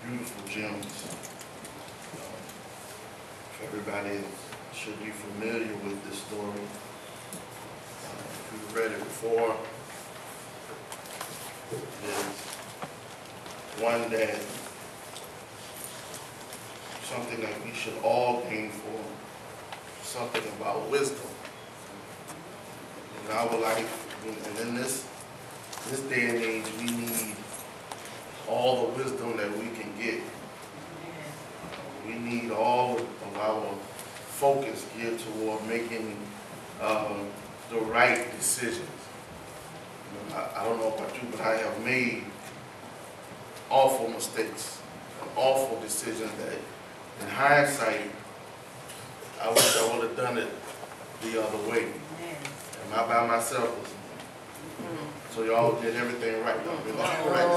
beautiful gems. Everybody should be familiar with this story. If you've read it before, it's one that something that we should all aim for, something about wisdom. In our life, and in this day and age, we need all the wisdom that we can get. We need all of our focus geared toward making the right decisions. I don't know about you, but I have made awful mistakes, awful decisions that in hindsight, I wish I would have done it the other way. Am I by myself? So y'all did everything right. Y'all did all right.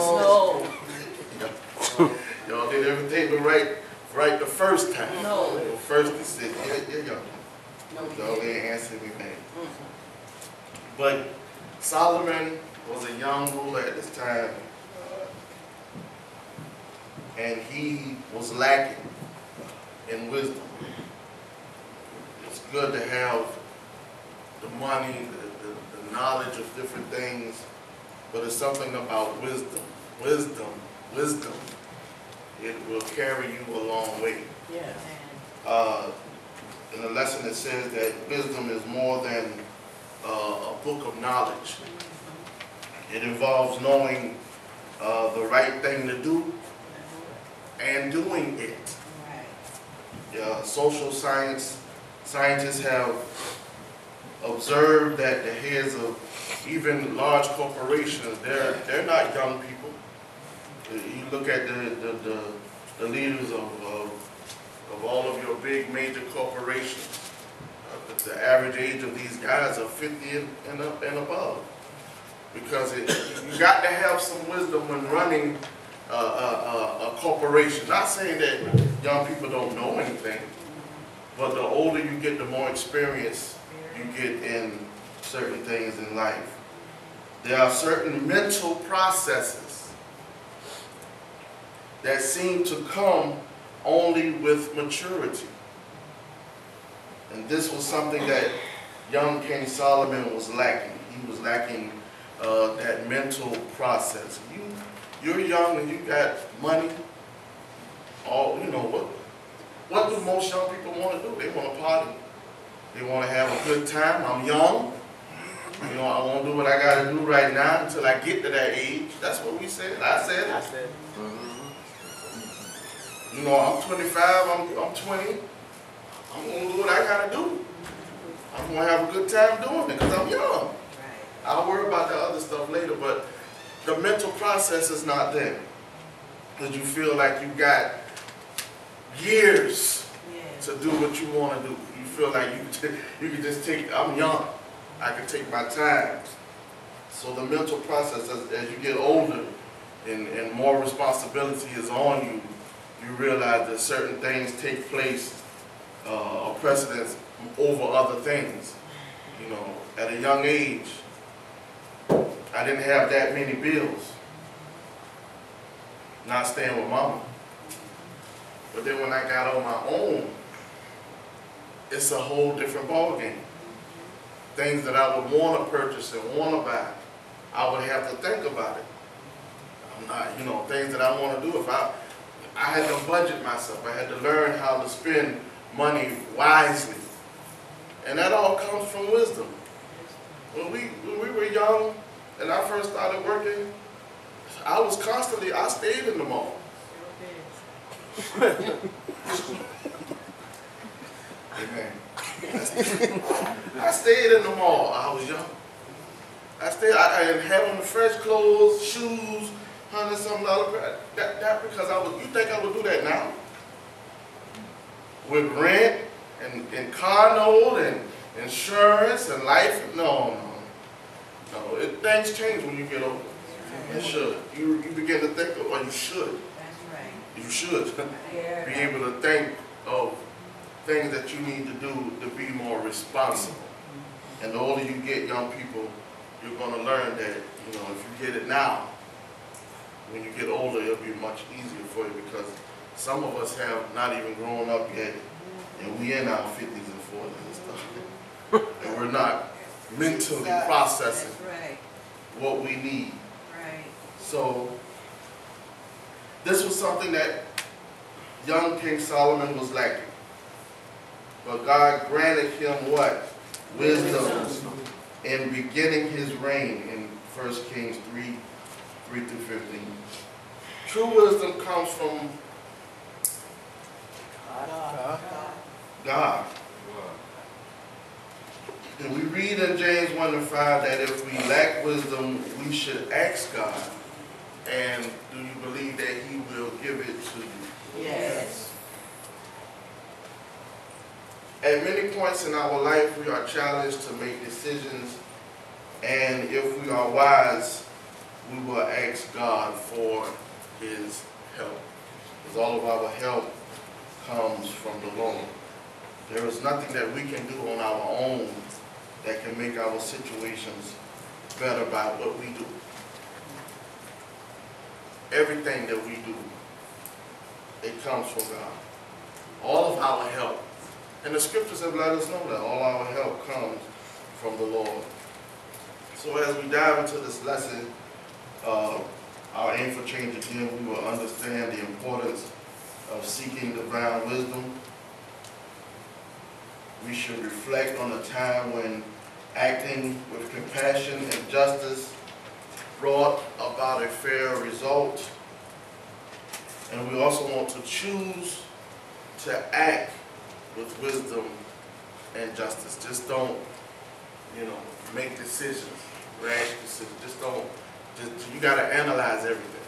Y'all did everything right the first time. No. The first decision. Yeah. Y'all didn't answer me back. But Solomon was a young ruler at this time, and he was lacking in wisdom. It's good to have the money, the knowledge of different things, but it's something about wisdom. Wisdom. It will carry you a long way. Yeah. In the lesson it says that wisdom is more than a book of knowledge. It involves knowing the right thing to do and doing it. Social scientists have observed that the heads of even large corporations, they're not young people. You look at the leaders of all of your big major corporations. The average age of these guys are 50 and above, because you got to have some wisdom when running a corporation. Not saying that young people don't know anything, but the older you get, the more experience you get in certain things in life. There are certain mental processes that seem to come only with maturity. And this was something that young King Solomon was lacking. He was lacking that mental process. You're young and you got money. What do most young people want to do? They want to party. They want to have a good time. I'm young. I want to do what I got to do right now until I get to that age. That's what we said. I said it. I'm 25, I'm 20. I'm going to do what I got to do. I'm going to have a good time doing it because I'm young. I'll worry about the other stuff later, but the mental process is not there. Because you feel like you got years to do what you want to do. You feel like you can just take, I'm young. I can take my time. So the mental process, as you get older and more responsibility is on you, you realize that certain things take place or precedence over other things. At a young age, I didn't have that many bills. Not staying with mama. But then when I got on my own, it's a whole different ballgame. Things that I would want to purchase and want to buy, I would have to think about it. Things that I want to do, if I had to budget myself. I had to learn how to spend money wisely. And that all comes from wisdom. When we were young and I first started working, I stayed in the mall. Amen. I stayed in the mall. I was young. I had on the fresh clothes, shoes, $100-something. That because you think I would do that now? With rent and car note and insurance and life? No. Things change when you get older. It should. You begin to think of, you should. That's right. You should be able to think of things that you need to do to be more responsible. And the older you get, young people, you're going to learn that, if you get it now, when you get older, it'll be much easier for you, because some of us have not even grown up yet, and we in our 50s and 40s and stuff. And we're not mentally processing That's right, what we need. right. So this was something that young King Solomon was lacking. But God granted him what? Wisdom in beginning his reign in 1 Kings 3:3-15. True wisdom comes from God. And we read in James 1:5 that if we lack wisdom, we should ask God. And do you believe that he will give it to you? Yes. At many points in our life, we are challenged to make decisions, and if we are wise, we will ask God for his help. Because all of our help comes from the Lord. There is nothing that we can do on our own that can make our situations better by what we do. Everything that we do, it comes from God. All of our help. And the scriptures have let us know that all our help comes from the Lord. So as we dive into this lesson, our aim for change again, we will understand the importance of seeking divine wisdom. We should reflect on a time when acting with compassion and justice brought about a fair result. And we also want to choose to act with wisdom and justice. Just don't, make decisions, rash decisions. You got to analyze everything.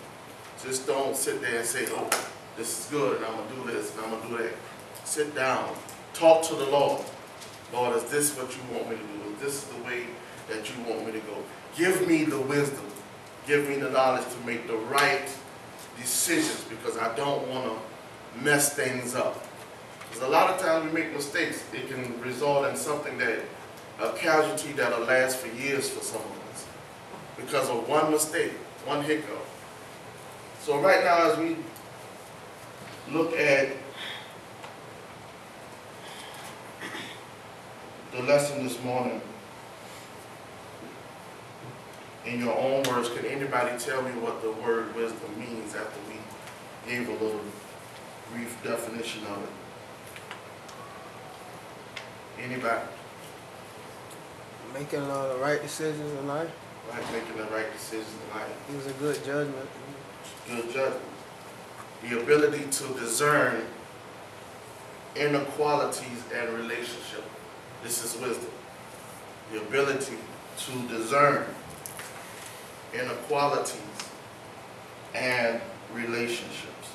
Just don't sit there and say, oh, this is good, and I'm going to do this, and I'm going to do that. Sit down. Talk to the Lord. Lord, is this what you want me to do? Is this the way that you want me to go? Give me the wisdom. Give me the knowledge to make the right decisions, because I don't want to mess things up. Because a lot of times we make mistakes. It can result in something a casualty that'll last for years for some of us because of one mistake, one hiccup. So right now, as we look at the lesson this morning, in your own words, can anybody tell me what the word wisdom means after we gave a little brief definition of it? Anybody? Making the right decisions in life. Right, making the right decisions in life. It was a good judgment. Good judgment. The ability to discern inequalities and relationship. This is wisdom. The ability to discern inequalities and relationships.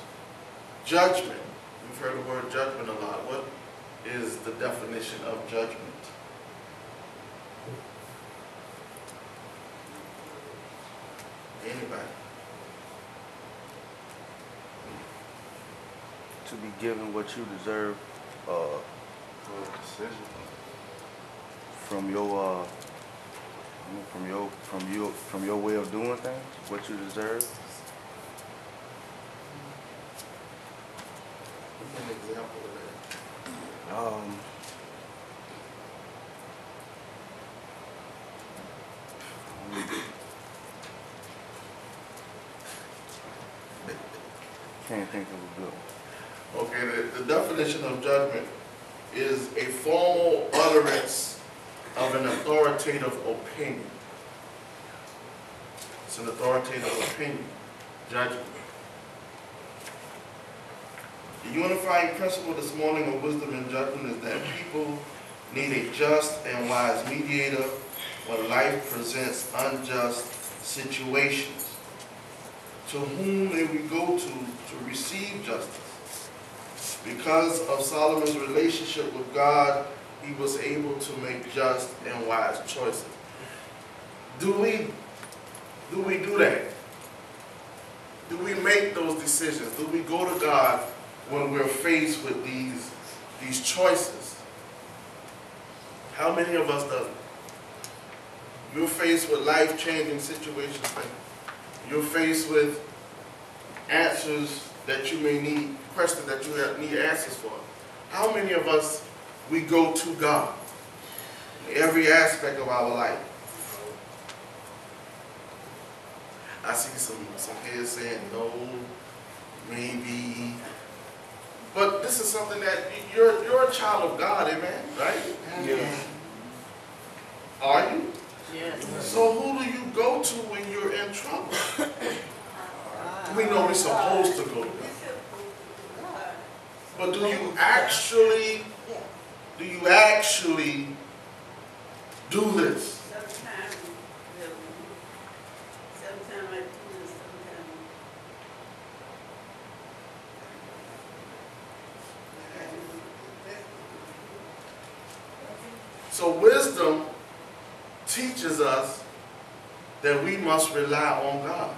Judgment. We've heard the word judgment a lot. What is the definition of judgment? Anybody? To be given what you deserve Good decision. from your way of doing things, what you deserve. Give me an example of that. Can't think of a good one. Okay, the definition of judgment is a formal utterance of an authoritative opinion. It's an authoritative opinion, judgment. The unifying principle this morning of wisdom and judgment is that people need a just and wise mediator when life presents unjust situations. To whom may we go to receive justice? Because of Solomon's relationship with God, he was able to make just and wise choices. Do we do that? Do we make those decisions? Do we go to God when we're faced with these choices? How many of us do? You're faced with life-changing situations. You're faced with answers that you may need, questions that you need answers for. How many of us, we go to God in every aspect of our life? I see some heads saying no, maybe. But this is something that you're a child of God, amen, right? Yes. Are you? Yes. So who do you go to when you're in trouble? We know we're supposed to go to God. But do you actually do this? Sometimes I do this, sometimes. So wisdom teaches us that we must rely on God.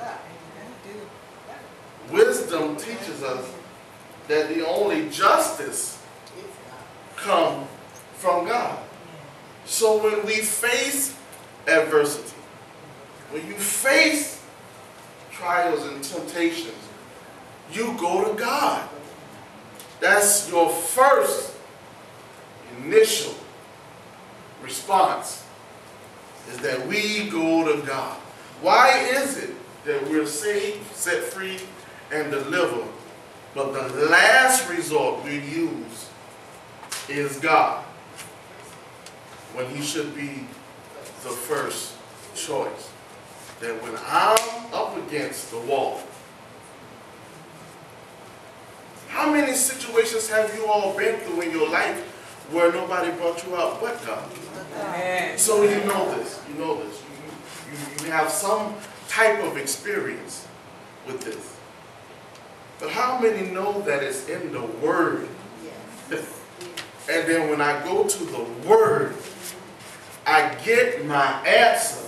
Wisdom teaches us that the only justice comes from God. So when we face adversity, when you face trials and temptations, you go to God. That's your first initial response, is that we go to God. Why is it that we're saved, set free, and delivered, but the last resort we use is God, when He should be the first choice? That when I'm up against the wall, how many situations have you all been through in your life where nobody brought you out but God? So you know this. You have some type of experience with this. But how many know that it's in the Word? And then when I go to the Word, I get my answer.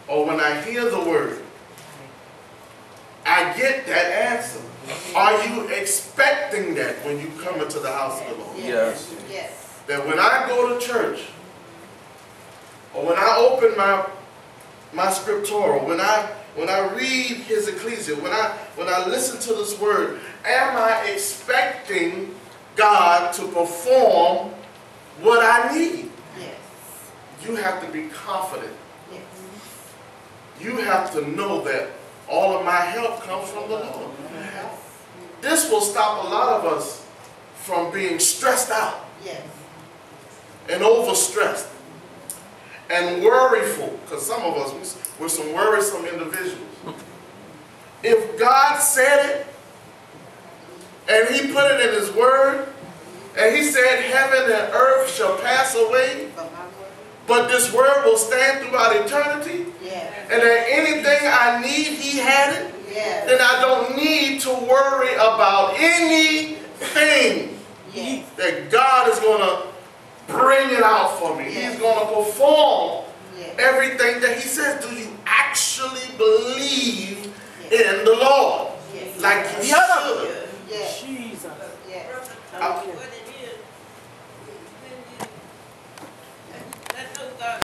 Or when I hear the Word, I get that answer. Are you expecting that when you come into the house of the Lord? Yes. Yes. That when I go to church, or when I open my scriptura, when I read His ecclesia, when I listen to this Word, am I expecting God to perform what I need? Yes. You have to be confident. Yes. You have to know that all of my help comes from the Lord. This will stop a lot of us from being stressed out Yes. and overstressed and worryful, because some of us, we're some worrisome individuals. If God said it, and He put it in His Word, and He said heaven and earth shall pass away, but this Word will stand throughout eternity, Yes. and that anything I need, He had it, Yes. then I don't need to worry about anything. Yes. That God is going to bring it out for me. He's going to perform Yes. everything that He says. Do you actually believe in the Lord? Yes. Like you should. Yes. Jesus. Yes. What